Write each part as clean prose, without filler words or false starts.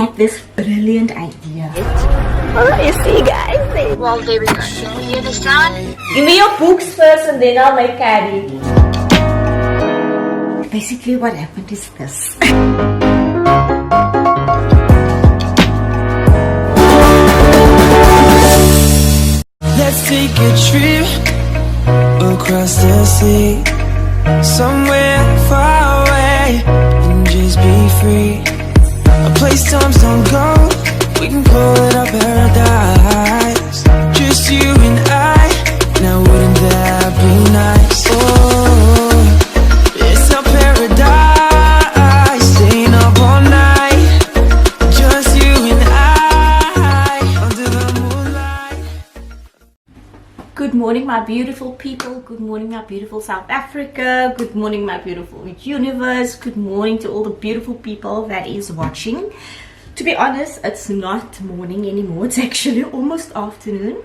had this brilliant idea. Oh, you see, guys? Well, here we go. You hear the sound? Give me your books first and then I'll make carry. Basically what happened is this. Let's take a trip across the sea, somewhere far away, and just be free. A place times don't go, we can call it our paradise. Just you and I, now wouldn't that be nice? Oh, it's our paradise, staying up all night. Just you and I, under the moonlight. Good morning, my beautiful people. Good morning, my beautiful South Africa. Good morning, my beautiful universe. Good morning to all the beautiful people that is watching. To be honest, it's not morning anymore. It's actually almost afternoon.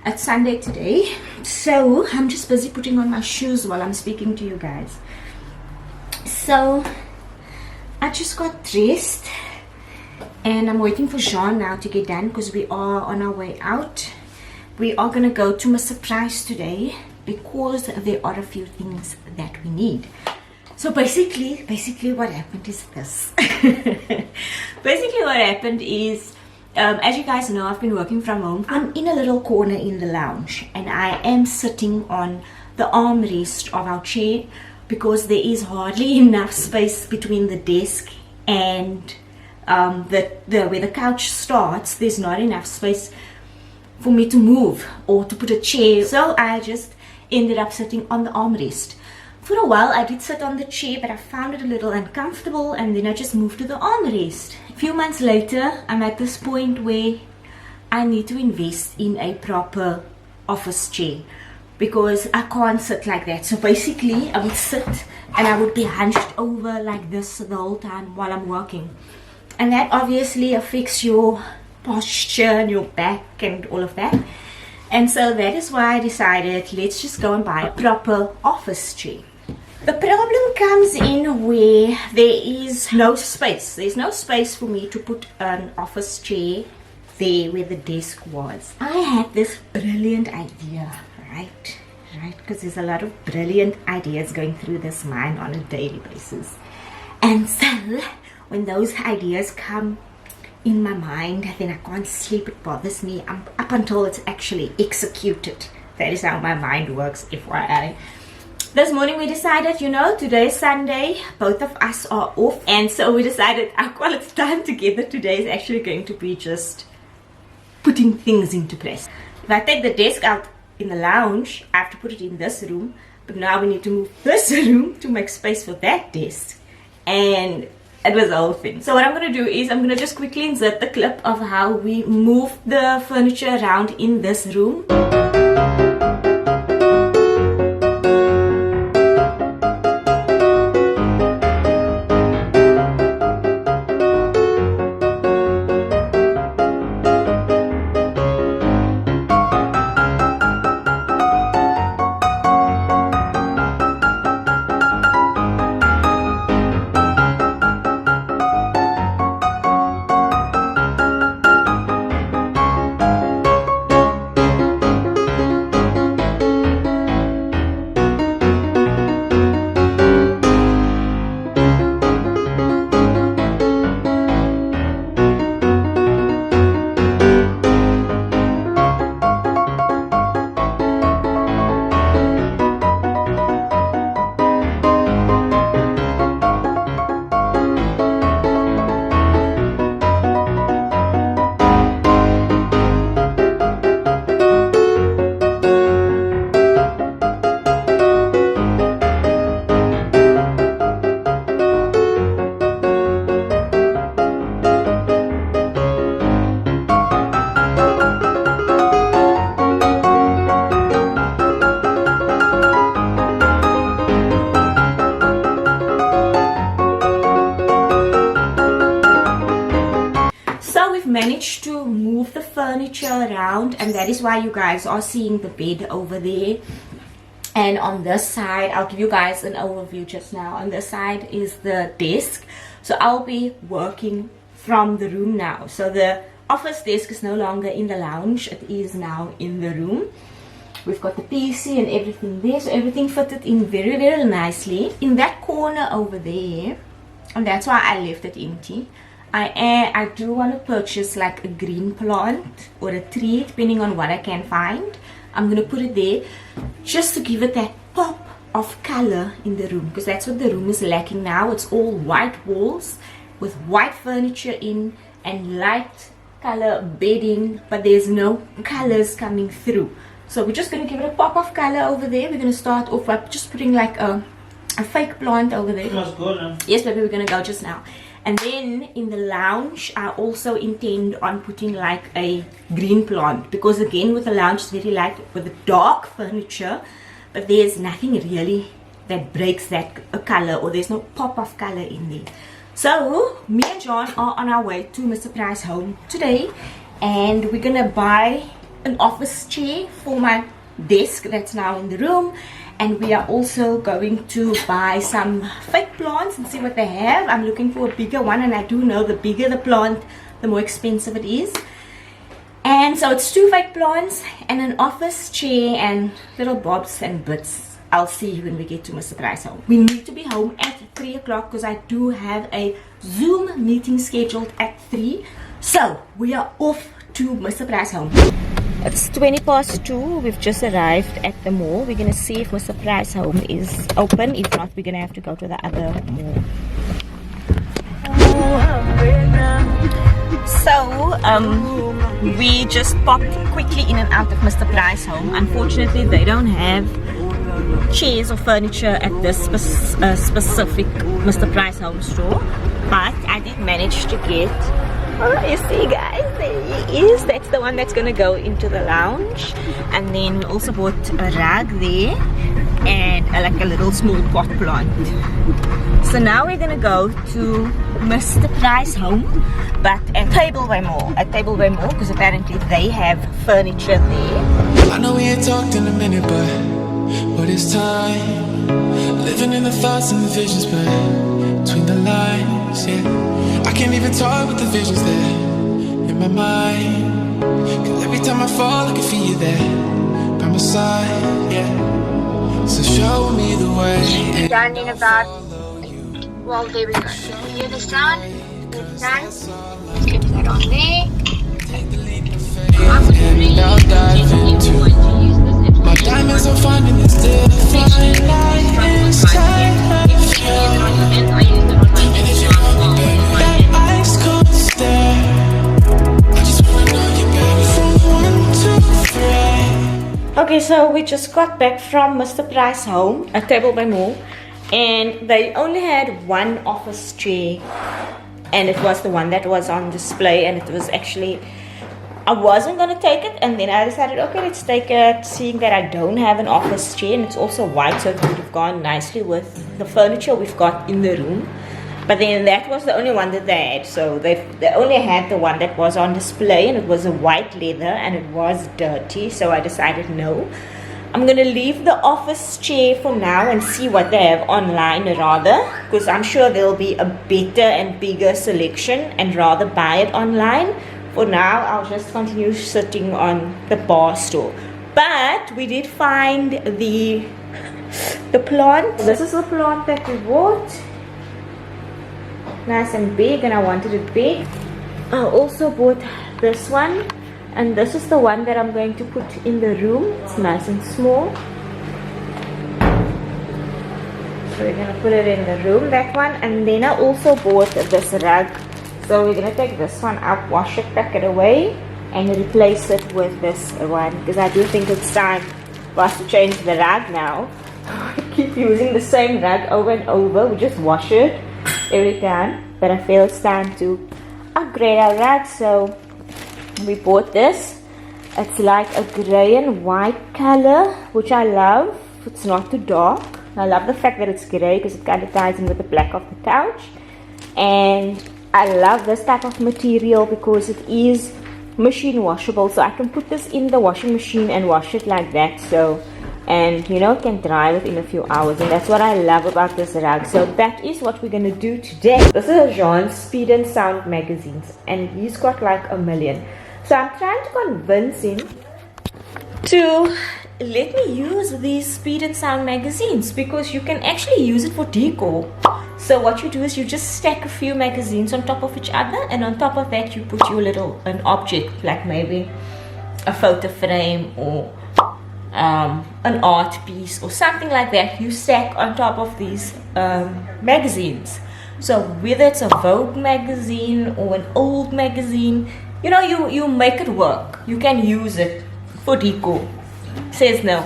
It's Sunday today. So I'm just busy putting on my shoes while I'm speaking to you guys. So I just got dressed and I'm waiting for Jean now to get done because we are on our way out. We are going to go to MR.PRICE today because there are a few things that we need. So basically what happened is this. Basically what happened is, as you guys know, I've been working from home. I'm in a little corner in the lounge and I am sitting on the armrest of our chair because there is hardly enough space between the desk and where the couch starts. There's not enough space for me to move or to put a chair, so I just ended up sitting on the armrest. For a while I did sit on the chair, but I found it a little uncomfortable, and then I just moved to the armrest. A few months later, I'm at this point where I need to invest in a proper office chair because I can't sit like that. So basically I would sit and I would be hunched over like this the whole time while I'm working, and that obviously affects your posture and your back and all of that. And so that is why I decided, let's just go and buy a proper office chair. The problem comes in where there is no space. There's no space for me to put an office chair there where the desk was. I had this brilliant idea, right? Because there's a lot of brilliant ideas going through this mind on a daily basis. And so when those ideas come in my mind, then I can't sleep. It bothers me up until it's actually executed. That is how my mind works, FYI. This morning we decided, you know, today is Sunday, both of us are off, and so we decided our quality time together today is actually going to be just putting things into place. If I take the desk out in the lounge, I have to put it in this room, but now we need to move this room to make space for that desk, and it was the whole thing. So what I'm going to do is I'm going to just quickly insert the clip of how we moved the furniture around in this room. Managed to move the furniture around, and that is why you guys are seeing the bed over there. And on this side, I'll give you guys an overview just now. On this side is the desk, so I'll be working from the room now. So the office desk is no longer in the lounge, it is now in the room. We've got the PC and everything there, so everything fitted in very, very nicely. In that corner over there, and that's why I left it empty, I do want to purchase like a green plant or a tree, depending on what I can find. I'm going to put it there just to give it that pop of color in the room, because that's what the room is lacking now. It's all white walls with white furniture in and light color bedding, but there's no colors coming through. So we're just going to give it a pop of color over there. We're going to start off by just putting like a fake plant over there. Yes, baby, we're going to go just now. And then in the lounge, I also intend on putting like a green plant, because again with the lounge it's very light with the dark furniture, but there's nothing really that breaks that color, or there's no pop of color in there. So me and John are on our way to MR.PRICE home today, and we're gonna buy an office chair for my desk that's now in the room, and we are also going to buy some fake plants and see what they have. I'm looking for a bigger one, and I do know the bigger the plant, the more expensive it is. And so it's 2 fake plants and an office chair and little bobs and bits. I'll see you when we get to MR.PRICE home. We need to be home at 3 o'clock because I do have a Zoom meeting scheduled at 3. So we are off to MR.PRICE home. It's 2:20. We've just arrived at the mall. We're gonna see if MR.PRICE home is open. If not, we're gonna have to go to the other mall. So we just popped quickly in and out of MR.PRICE home. Unfortunately, they don't have chairs or furniture at this specific MR.PRICE home store, but I did manage to get, oh, you see guys, there he is. That's the one that's gonna go into the lounge. And then we also bought a rug there and like a little small pot plant. So now we're gonna go to MR.PRICE home, but at Tableway Mall, because apparently they have furniture there. I know we ain't talked in a minute, but it's time. Living in the thoughts and the visions, but between the lines, yeah. I can't even talk with the visions there in my mind. Cause every time I fall, I can feel you there by my side, yeah. So show me the way. Done in about, well, there we go. You hear the sound? Done. Get that on there. My diamonds are finding this divine light inside of you. And if you want me, baby, that ice cold stare, I just wanna know you, baby, from 1 to 3. Okay, so we just got back from MR.PRICE home at Tableway Mall, and they only had one office chair, and it was the one that was on display, and it was actually, I wasn't gonna take it, and then I decided, okay, let's take it, seeing that I don't have an office chair, and it's also white, so it would have gone nicely with the furniture we've got in the room. But then that was the only one that they had, so they only had the one that was on display, and it was a white leather, and it was dirty, so I decided no. I'm gonna leave the office chair for now and see what they have online rather, because I'm sure there'll be a better and bigger selection, and rather buy it online. For now, I'll just continue sitting on the bar stool. But we did find the plant. This is the plant that we bought. Nice and big, and I wanted it big. I also bought this one, and this is the one that I'm going to put in the room. It's nice and small. So we're gonna put it in the room, that one. And then I also bought this rug. So we're gonna take this one out, wash it, pack it away, and replace it with this one, because I do think it's time for us to change the rug now. I keep using the same rug over and over. We just wash it every time, but I feel it's time to upgrade our rug. So we bought this. It's like a gray and white color, which I love. It's not too dark. I love the fact that it's gray because it kind of ties in with the black of the couch. And I love this type of material because it is machine washable, so I can put this in the washing machine and wash it like that. So and you know, can dry within a few hours, and that's what I love about this rug. So that is what we're going to do today. This is Jean's Speed and Sound magazines, and he's got like 1 million. So I'm trying to convince him to let me use these Speed and Sound magazines, because you can actually use it for decor. So what you do is you just stack a few magazines on top of each other, and on top of that you put your little an object, like maybe a photo frame or an art piece or something like that. You stack on top of these magazines. So whether it's a Vogue magazine or an old magazine, you know, you make it work. You can use it for decor. Says no.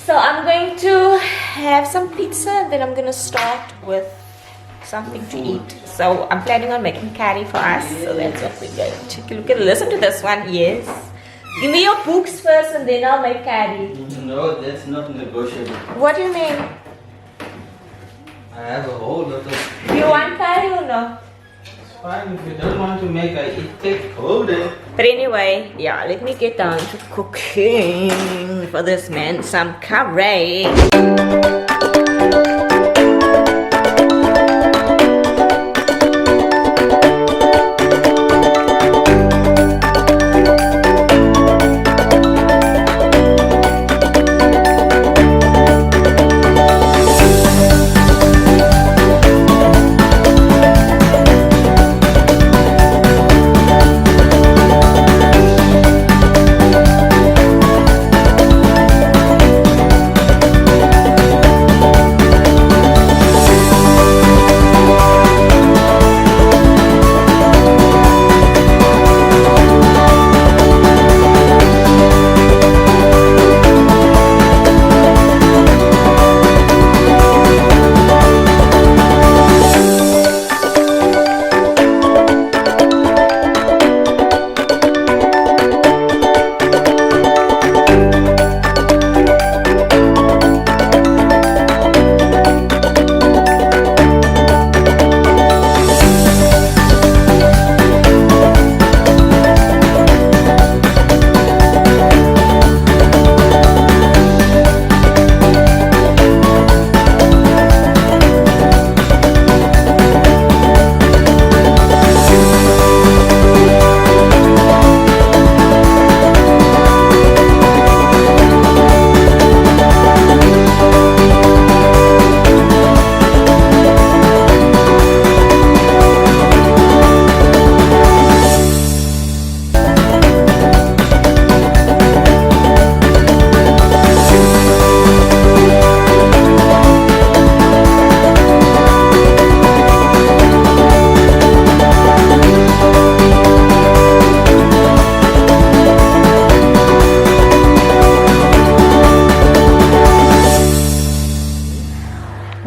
So I'm going to have some pizza, and then I'm going to start with something to eat. So I'm planning on making curry for us. So that's what we're going to take a look at. Listen to this one, yes. Give me your books first, and then I'll make curry. No, that's not negotiable. What do you mean? I have a whole lot of... You want curry or no? It's fine. If you don't want to make, I eat cake. Hold it. But anyway, yeah, let me get down to cooking for this man some curry.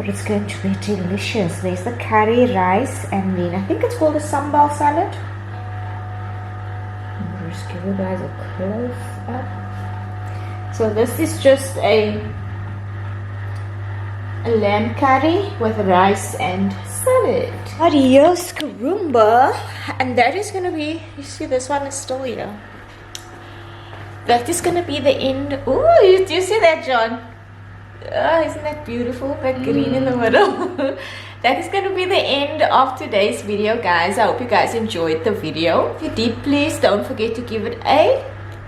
It's going to be delicious. There's the curry rice, and then I think it's called a sambal salad. I'll just give you guys a close up. So this is just a a lamb curry with rice and salad. Adios, Karumba. And that is gonna be, you see this one is still here. That is gonna be the end. Oh, do you see that, John? Oh, isn't that beautiful? That green in the middle. That is gonna be the end of today's video, guys. I hope you guys enjoyed the video. If you did, please don't forget to give it a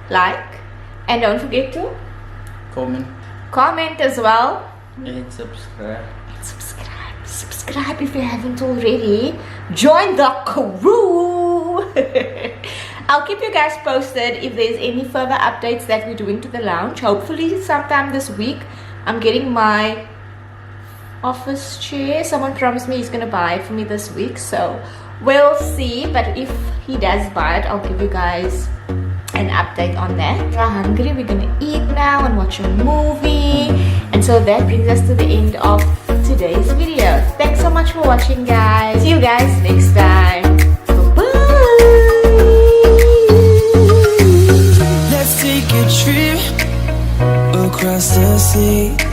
like. And don't forget to comment as well. And subscribe. Subscribe if you haven't already. Join the crew. I'll keep you guys posted if there's any further updates that we're doing to the lounge. Hopefully sometime this week. I'm getting my office chair. Someone promised me he's gonna buy it for me this week, so we'll see. But if he does buy it, I'll give you guys an update on that. We're hungry, we're gonna eat now and watch a movie. And so that brings us to the end of today's video. Thanks so much for watching, guys. See you guys next time. Bye. Let's take a trip across the sea.